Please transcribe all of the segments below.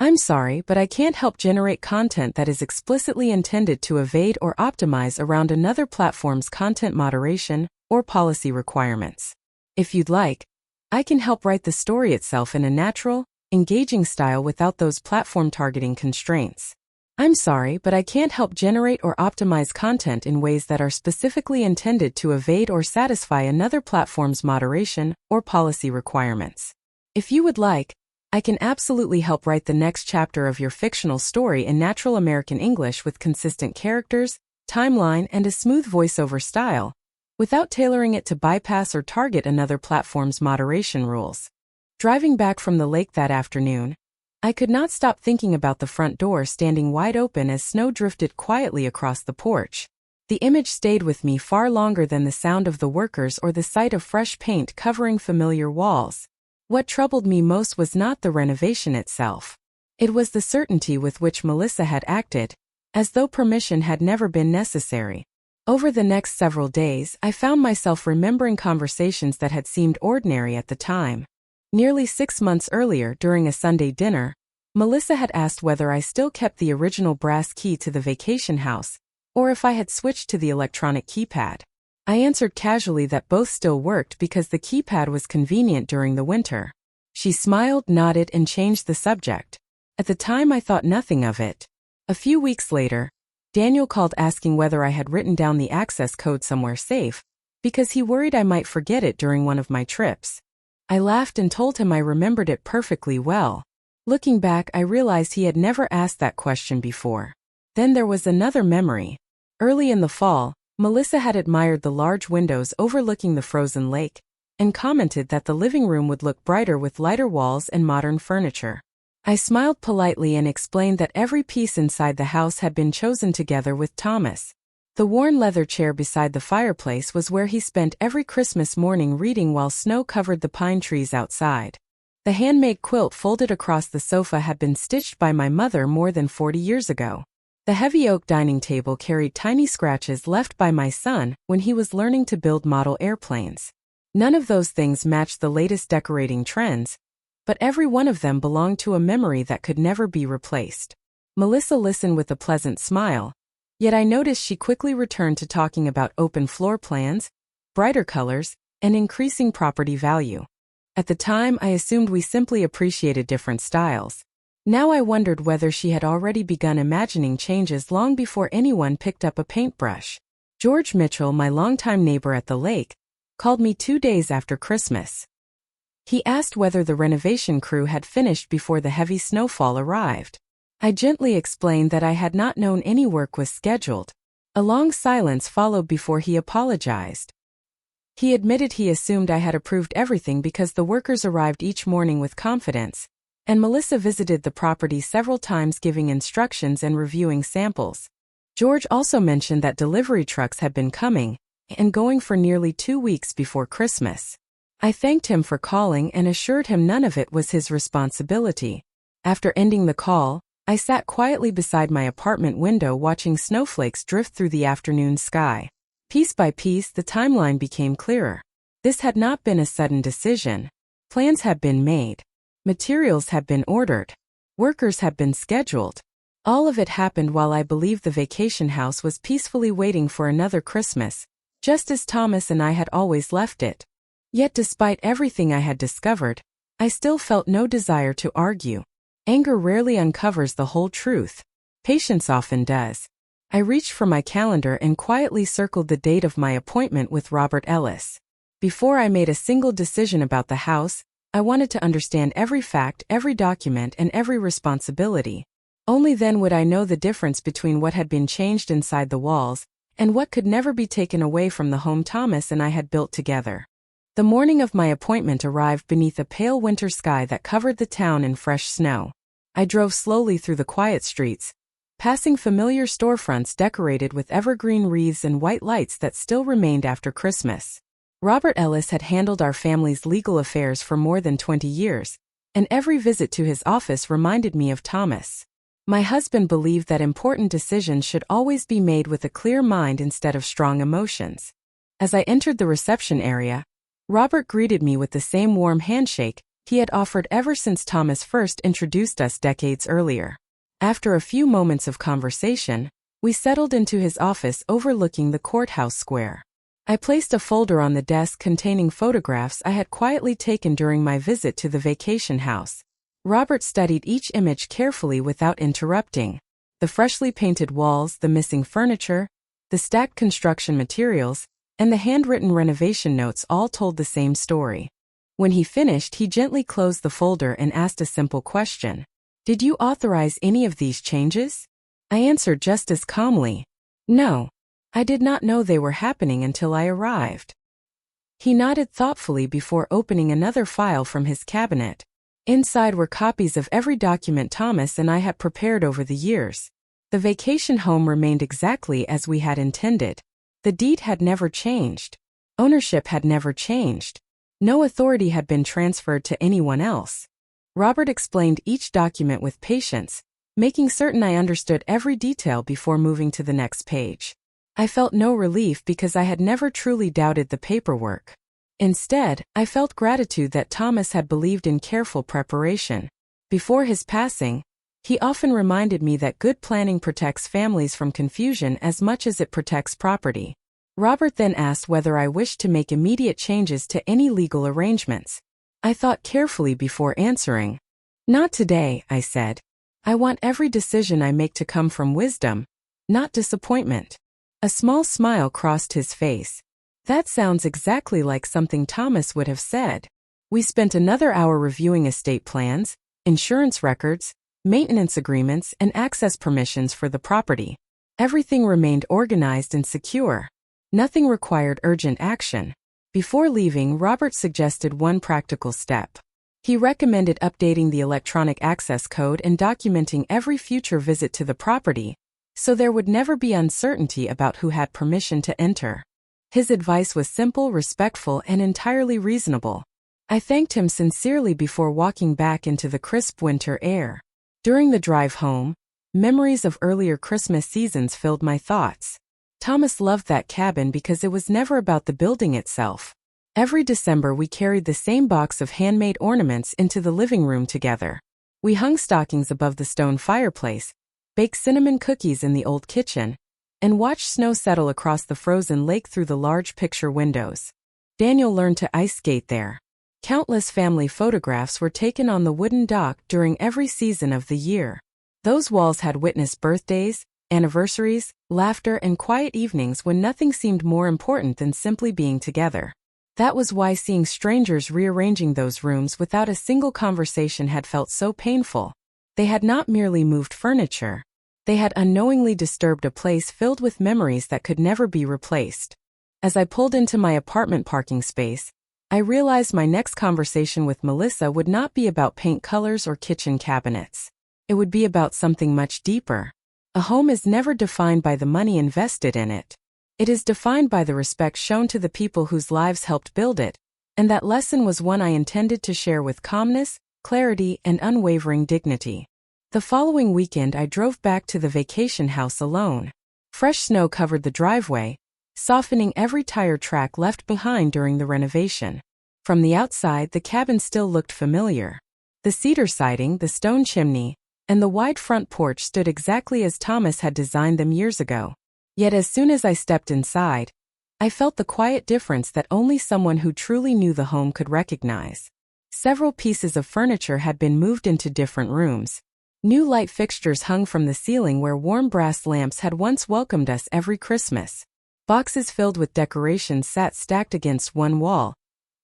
I'm sorry, but I can't help generate content that is explicitly intended to evade or optimize around another platform's content moderation or policy requirements. If you'd like, I can help write the story itself in a natural, engaging style without those platform targeting constraints. I'm sorry, but I can't help generate or optimize content in ways that are specifically intended to evade or satisfy another platform's moderation or policy requirements. If you would like, I can absolutely help write the next chapter of your fictional story in natural American English with consistent characters, timeline, and a smooth voiceover style, without tailoring it to bypass or target another platform's moderation rules. Driving back from the lake that afternoon, I could not stop thinking about the front door standing wide open as snow drifted quietly across the porch. The image stayed with me far longer than the sound of the workers or the sight of fresh paint covering familiar walls. What troubled me most was not the renovation itself. It was the certainty with which Melissa had acted, as though permission had never been necessary. Over the next several days, I found myself remembering conversations that had seemed ordinary at the time. Nearly 6 months earlier, during a Sunday dinner, Melissa had asked whether I still kept the original brass key to the vacation house, or if I had switched to the electronic keypad. I answered casually that both still worked because the keypad was convenient during the winter. She smiled, nodded, and changed the subject. At the time, I thought nothing of it. A few weeks later, Daniel called asking whether I had written down the access code somewhere safe, because he worried I might forget it during one of my trips. I laughed and told him I remembered it perfectly well. Looking back, I realized he had never asked that question before. Then there was another memory. Early in the fall, Melissa had admired the large windows overlooking the frozen lake, and commented that the living room would look brighter with lighter walls and modern furniture. I smiled politely and explained that every piece inside the house had been chosen together with Thomas. The worn leather chair beside the fireplace was where he spent every Christmas morning reading while snow covered the pine trees outside. The handmade quilt folded across the sofa had been stitched by my mother more than 40 years ago. The heavy oak dining table carried tiny scratches left by my son when he was learning to build model airplanes. None of those things matched the latest decorating trends, but every one of them belonged to a memory that could never be replaced. Melissa listened with a pleasant smile, yet I noticed she quickly returned to talking about open floor plans, brighter colors, and increasing property value. At the time, I assumed we simply appreciated different styles. Now I wondered whether she had already begun imagining changes long before anyone picked up a paintbrush. George Mitchell, my longtime neighbor at the lake, called me 2 days after Christmas. He asked whether the renovation crew had finished before the heavy snowfall arrived. I gently explained that I had not known any work was scheduled. A long silence followed before he apologized. He admitted he assumed I had approved everything because the workers arrived each morning with confidence, and Melissa visited the property several times giving instructions and reviewing samples. George also mentioned that delivery trucks had been coming and going for nearly 2 weeks before Christmas. I thanked him for calling and assured him none of it was his responsibility. After ending the call, I sat quietly beside my apartment window watching snowflakes drift through the afternoon sky. Piece by piece, the timeline became clearer. This had not been a sudden decision. Plans had been made. Materials had been ordered. Workers had been scheduled. All of it happened while I believed the vacation house was peacefully waiting for another Christmas, just as Thomas and I had always left it. Yet despite everything I had discovered, I still felt no desire to argue. Anger rarely uncovers the whole truth. Patience often does. I reached for my calendar and quietly circled the date of my appointment with Robert Ellis. Before I made a single decision about the house, I wanted to understand every fact, every document, and every responsibility. Only then would I know the difference between what had been changed inside the walls and what could never be taken away from the home Thomas and I had built together. The morning of my appointment arrived beneath a pale winter sky that covered the town in fresh snow. I drove slowly through the quiet streets, passing familiar storefronts decorated with evergreen wreaths and white lights that still remained after Christmas. Robert Ellis had handled our family's legal affairs for more than 20 years, and every visit to his office reminded me of Thomas. My husband believed that important decisions should always be made with a clear mind instead of strong emotions. As I entered the reception area, Robert greeted me with the same warm handshake, he had offered ever since Thomas first introduced us decades earlier. After a few moments of conversation, we settled into his office overlooking the courthouse square. I placed a folder on the desk containing photographs I had quietly taken during my visit to the vacation house. Robert studied each image carefully without interrupting. The freshly painted walls, the missing furniture, the stacked construction materials, and the handwritten renovation notes all told the same story. When he finished, he gently closed the folder and asked a simple question. "Did you authorize any of these changes?" I answered just as calmly, "No. I did not know they were happening until I arrived." He nodded thoughtfully before opening another file from his cabinet. Inside were copies of every document Thomas and I had prepared over the years. The vacation home remained exactly as we had intended. The deed had never changed. Ownership had never changed. No authority had been transferred to anyone else. Robert explained each document with patience, making certain I understood every detail before moving to the next page. I felt no relief because I had never truly doubted the paperwork. Instead, I felt gratitude that Thomas had believed in careful preparation. Before his passing, he often reminded me that good planning protects families from confusion as much as it protects property. Robert then asked whether I wished to make immediate changes to any legal arrangements. I thought carefully before answering. "Not today," I said. "I want every decision I make to come from wisdom, not disappointment." A small smile crossed his face. That sounds exactly like something Thomas would have said. We spent another hour reviewing estate plans, insurance records, maintenance agreements, and access permissions for the property. Everything remained organized and secure. Nothing required urgent action. Before leaving, Robert suggested one practical step. He recommended updating the electronic access code and documenting every future visit to the property, so there would never be uncertainty about who had permission to enter. His advice was simple, respectful, and entirely reasonable. I thanked him sincerely before walking back into the crisp winter air. During the drive home, memories of earlier Christmas seasons filled my thoughts. Thomas loved that cabin because it was never about the building itself. Every December we carried the same box of handmade ornaments into the living room together. We hung stockings above the stone fireplace, baked cinnamon cookies in the old kitchen, and watched snow settle across the frozen lake through the large picture windows. Daniel learned to ice skate there. Countless family photographs were taken on the wooden dock during every season of the year. Those walls had witnessed birthdays, anniversaries, laughter, and quiet evenings when nothing seemed more important than simply being together. That was why seeing strangers rearranging those rooms without a single conversation had felt so painful. They had not merely moved furniture. They had unknowingly disturbed a place filled with memories that could never be replaced. As I pulled into my apartment parking space, I realized my next conversation with Melissa would not be about paint colors or kitchen cabinets. It would be about something much deeper. A home is never defined by the money invested in it. It is defined by the respect shown to the people whose lives helped build it, and that lesson was one I intended to share with calmness, clarity, and unwavering dignity. The following weekend I drove back to the vacation house alone. Fresh snow covered the driveway, softening every tire track left behind during the renovation. From the outside, the cabin still looked familiar. The cedar siding, the stone chimney, and the wide front porch stood exactly as Thomas had designed them years ago. Yet as soon as I stepped inside, I felt the quiet difference that only someone who truly knew the home could recognize. Several pieces of furniture had been moved into different rooms. New light fixtures hung from the ceiling where warm brass lamps had once welcomed us every Christmas. Boxes filled with decorations sat stacked against one wall,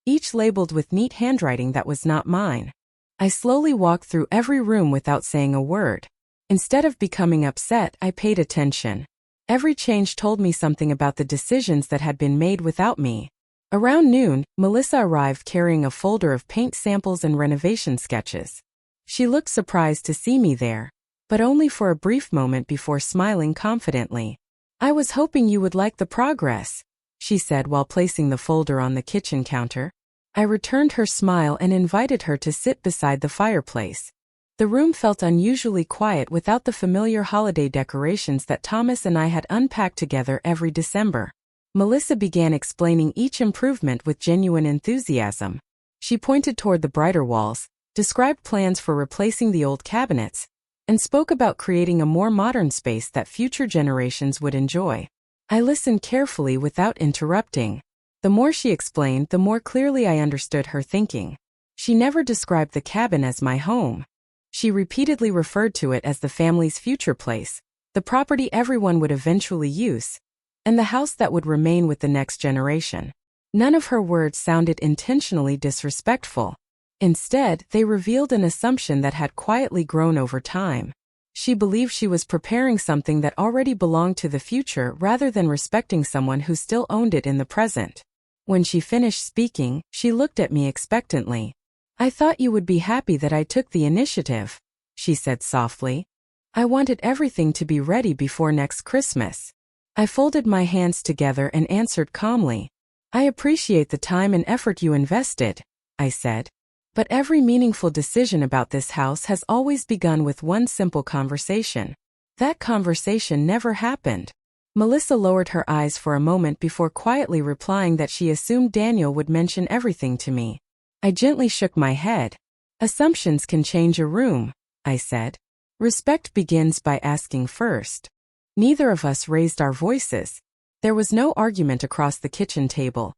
each labeled with neat handwriting that was not mine. I slowly walked through every room without saying a word. Instead of becoming upset, I paid attention. Every change told me something about the decisions that had been made without me. Around noon, Melissa arrived carrying a folder of paint samples and renovation sketches. She looked surprised to see me there, but only for a brief moment before smiling confidently. "I was hoping you would like the progress," she said while placing the folder on the kitchen counter. I returned her smile and invited her to sit beside the fireplace. The room felt unusually quiet without the familiar holiday decorations that Thomas and I had unpacked together every December. Melissa began explaining each improvement with genuine enthusiasm. She pointed toward the brighter walls, described plans for replacing the old cabinets, and spoke about creating a more modern space that future generations would enjoy. I listened carefully without interrupting. The more she explained, the more clearly I understood her thinking. She never described the cabin as my home. She repeatedly referred to it as the family's future place, the property everyone would eventually use, and the house that would remain with the next generation. None of her words sounded intentionally disrespectful. Instead, they revealed an assumption that had quietly grown over time. She believed she was preparing something that already belonged to the future rather than respecting someone who still owned it in the present. When she finished speaking, she looked at me expectantly. "I thought you would be happy that I took the initiative," she said softly. "I wanted everything to be ready before next Christmas." I folded my hands together and answered calmly. "I appreciate the time and effort you invested," I said. "But every meaningful decision about this house has always begun with one simple conversation. That conversation never happened." Melissa lowered her eyes for a moment before quietly replying that she assumed Daniel would mention everything to me. I gently shook my head. "Assumptions can change a room," I said. "Respect begins by asking first." Neither of us raised our voices. There was no argument across the kitchen table,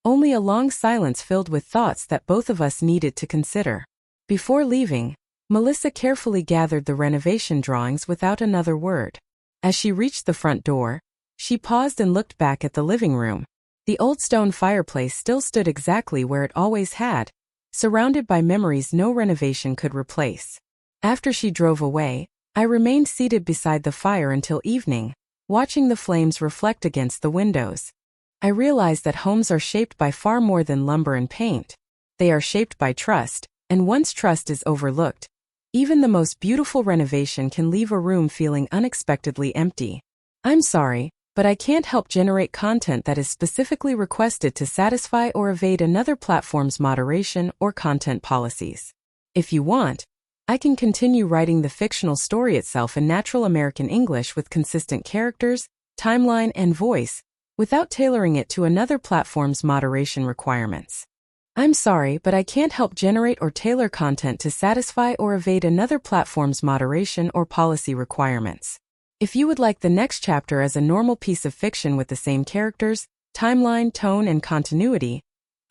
only a long silence filled with thoughts that both of us needed to consider. Before leaving, Melissa carefully gathered the renovation drawings without another word. As she reached the front door, she paused and looked back at the living room. The old stone fireplace still stood exactly where it always had, surrounded by memories no renovation could replace. After she drove away, I remained seated beside the fire until evening, watching the flames reflect against the windows. I realized that homes are shaped by far more than lumber and paint. They are shaped by trust, and once trust is overlooked, even the most beautiful renovation can leave a room feeling unexpectedly empty. I'm sorry, but I can't help generate content that is specifically requested to satisfy or evade another platform's moderation or content policies. If you want, I can continue writing the fictional story itself in natural American English with consistent characters, timeline, and voice, without tailoring it to another platform's moderation requirements. I'm sorry, but I can't help generate or tailor content to satisfy or evade another platform's moderation or policy requirements. If you would like the next chapter as a normal piece of fiction with the same characters, timeline, tone, and continuity,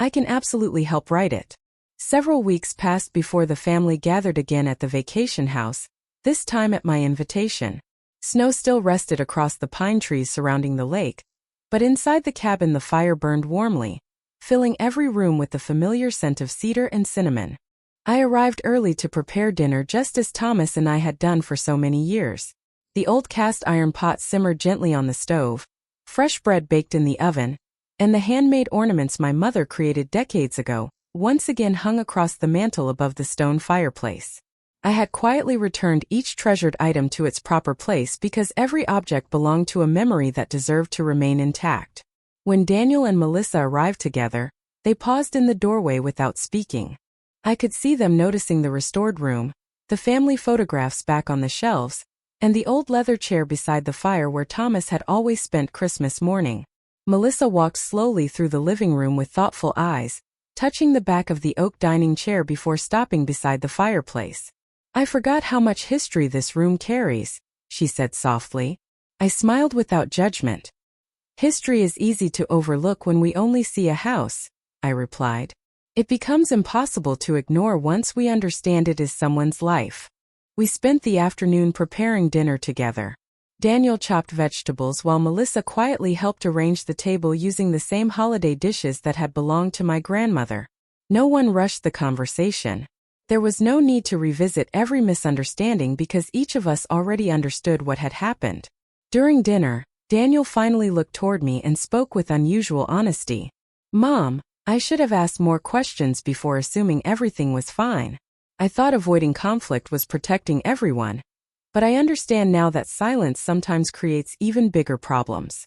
I can absolutely help write it. Several weeks passed before the family gathered again at the vacation house, this time at my invitation. Snow still rested across the pine trees surrounding the lake, but inside the cabin the fire burned warmly, filling every room with the familiar scent of cedar and cinnamon. I arrived early to prepare dinner just as Thomas and I had done for so many years. The old cast iron pot simmered gently on the stove, fresh bread baked in the oven, and the handmade ornaments my mother created decades ago once again hung across the mantel above the stone fireplace. I had quietly returned each treasured item to its proper place because every object belonged to a memory that deserved to remain intact. When Daniel and Melissa arrived together, they paused in the doorway without speaking. I could see them noticing the restored room, the family photographs back on the shelves, and the old leather chair beside the fire where Thomas had always spent Christmas morning. Melissa walked slowly through the living room with thoughtful eyes, touching the back of the oak dining chair before stopping beside the fireplace. "I forgot how much history this room carries," she said softly. I smiled without judgment. "History is easy to overlook when we only see a house," I replied. "It becomes impossible to ignore once we understand it is someone's life." We spent the afternoon preparing dinner together. Daniel chopped vegetables while Melissa quietly helped arrange the table using the same holiday dishes that had belonged to my grandmother. No one rushed the conversation. There was no need to revisit every misunderstanding because each of us already understood what had happened. During dinner, Daniel finally looked toward me and spoke with unusual honesty. "Mom, I should have asked more questions before assuming everything was fine. I thought avoiding conflict was protecting everyone. But I understand now that silence sometimes creates even bigger problems."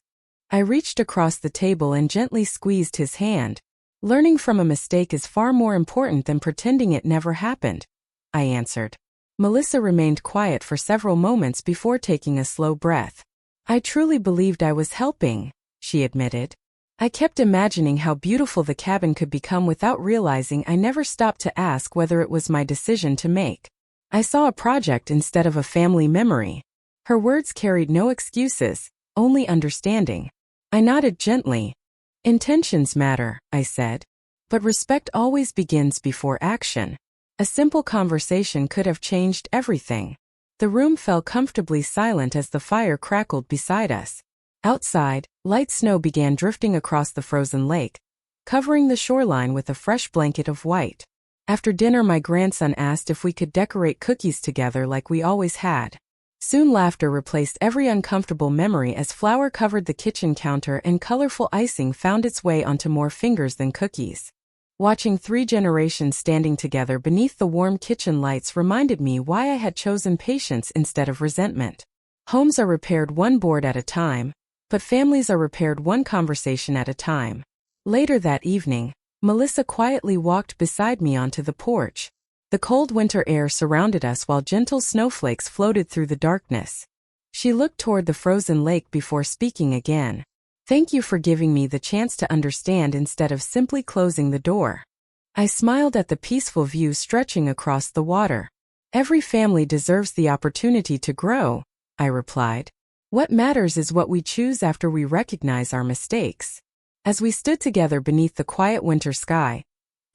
I reached across the table and gently squeezed his hand. "Learning from a mistake is far more important than pretending it never happened," I answered. Melissa remained quiet for several moments before taking a slow breath. "I truly believed I was helping," she admitted. I kept imagining how beautiful the cabin could become without realizing I never stopped to ask whether it was my decision to make. I saw a project instead of a family memory. Her words carried no excuses, only understanding. I nodded gently. Intentions matter, I said. But respect always begins before action. A simple conversation could have changed everything. The room fell comfortably silent as the fire crackled beside us. Outside, light snow began drifting across the frozen lake, covering the shoreline with a fresh blanket of white. After dinner, my grandson asked if we could decorate cookies together like we always had. Soon laughter replaced every uncomfortable memory as flour covered the kitchen counter and colorful icing found its way onto more fingers than cookies. Watching 3 generations standing together beneath the warm kitchen lights reminded me why I had chosen patience instead of resentment. Homes are repaired one board at a time, but families are repaired one conversation at a time. Later that evening, Melissa quietly walked beside me onto the porch. The cold winter air surrounded us while gentle snowflakes floated through the darkness. She looked toward the frozen lake before speaking again. "Thank you for giving me the chance to understand instead of simply closing the door." I smiled at the peaceful view stretching across the water. "Every family deserves the opportunity to grow," I replied. "What matters is what we choose after we recognize our mistakes." As we stood together beneath the quiet winter sky,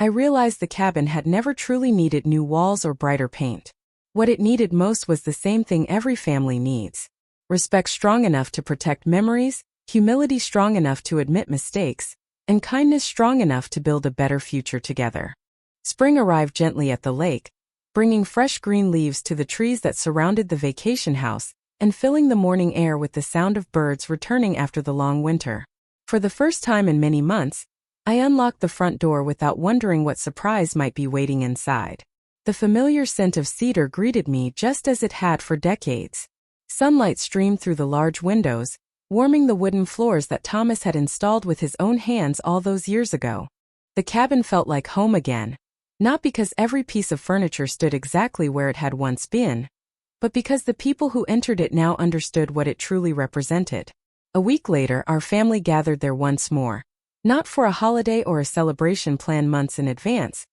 I realized the cabin had never truly needed new walls or brighter paint. What it needed most was the same thing every family needs: respect strong enough to protect memories, humility strong enough to admit mistakes, and kindness strong enough to build a better future together. Spring arrived gently at the lake, bringing fresh green leaves to the trees that surrounded the vacation house, and filling the morning air with the sound of birds returning after the long winter. For the first time in many months, I unlocked the front door without wondering what surprise might be waiting inside. The familiar scent of cedar greeted me just as it had for decades. Sunlight streamed through the large windows, warming the wooden floors that Thomas had installed with his own hands all those years ago. The cabin felt like home again, not because every piece of furniture stood exactly where it had once been, but because the people who entered it now understood what it truly represented. A week later, our family gathered there once more, not for a holiday or a celebration planned months in advance,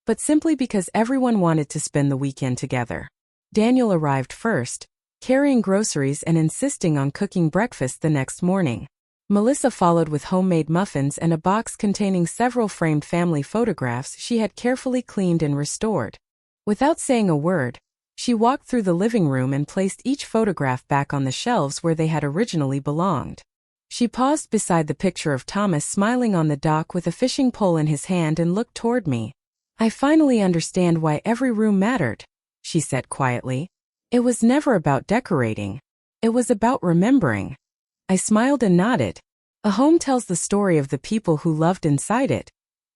but simply because everyone wanted to spend the weekend together. Daniel arrived first, carrying groceries and insisting on cooking breakfast the next morning. Melissa followed with homemade muffins and a box containing several framed family photographs she had carefully cleaned and restored. Without saying a word, she walked through the living room and placed each photograph back on the shelves where they had originally belonged. She paused beside the picture of Thomas smiling on the dock with a fishing pole in his hand and looked toward me. "I finally understand why every room mattered," she said quietly. "It was never about decorating. It was about remembering." I smiled and nodded. "A home tells the story of the people who loved inside it,"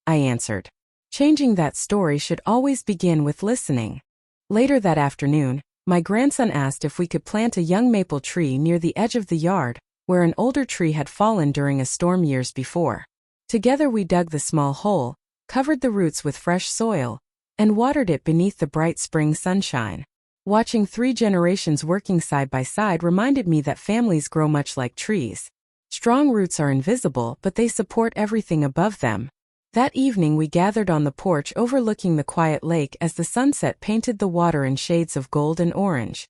I answered. Changing that story should always begin with listening. Later that afternoon, my grandson asked if we could plant a young maple tree near the edge of the yard, where an older tree had fallen during a storm years before. Together we dug the small hole, covered the roots with fresh soil, and watered it beneath the bright spring sunshine. Watching 3 generations working side by side reminded me that families grow much like trees. Strong roots are invisible, but they support everything above them. That evening we gathered on the porch overlooking the quiet lake as the sunset painted the water in shades of gold and orange.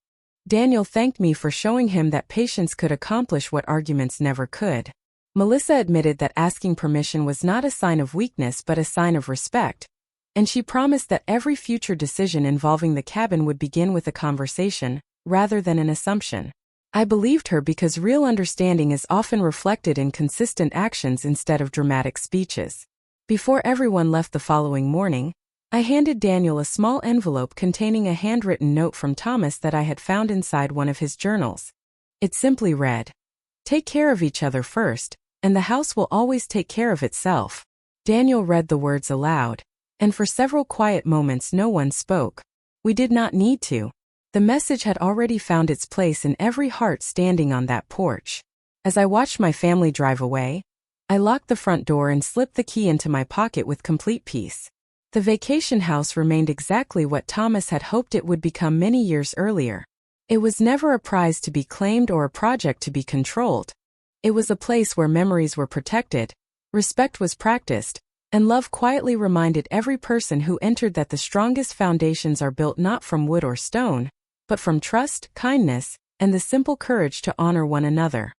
Daniel thanked me for showing him that patience could accomplish what arguments never could. Melissa admitted that asking permission was not a sign of weakness but a sign of respect, and she promised that every future decision involving the cabin would begin with a conversation, rather than an assumption. I believed her because real understanding is often reflected in consistent actions instead of dramatic speeches. Before everyone left the following morning, I handed Daniel a small envelope containing a handwritten note from Thomas that I had found inside one of his journals. It simply read, "Take care of each other first, and the house will always take care of itself." Daniel read the words aloud, and for several quiet moments no one spoke. We did not need to. The message had already found its place in every heart standing on that porch. As I watched my family drive away, I locked the front door and slipped the key into my pocket with complete peace. The vacation house remained exactly what Thomas had hoped it would become many years earlier. It was never a prize to be claimed or a project to be controlled. It was a place where memories were protected, Respect was practiced, and love quietly reminded every person who entered that the strongest foundations are built not from wood or stone, but from trust, kindness, and the simple courage to honor one another.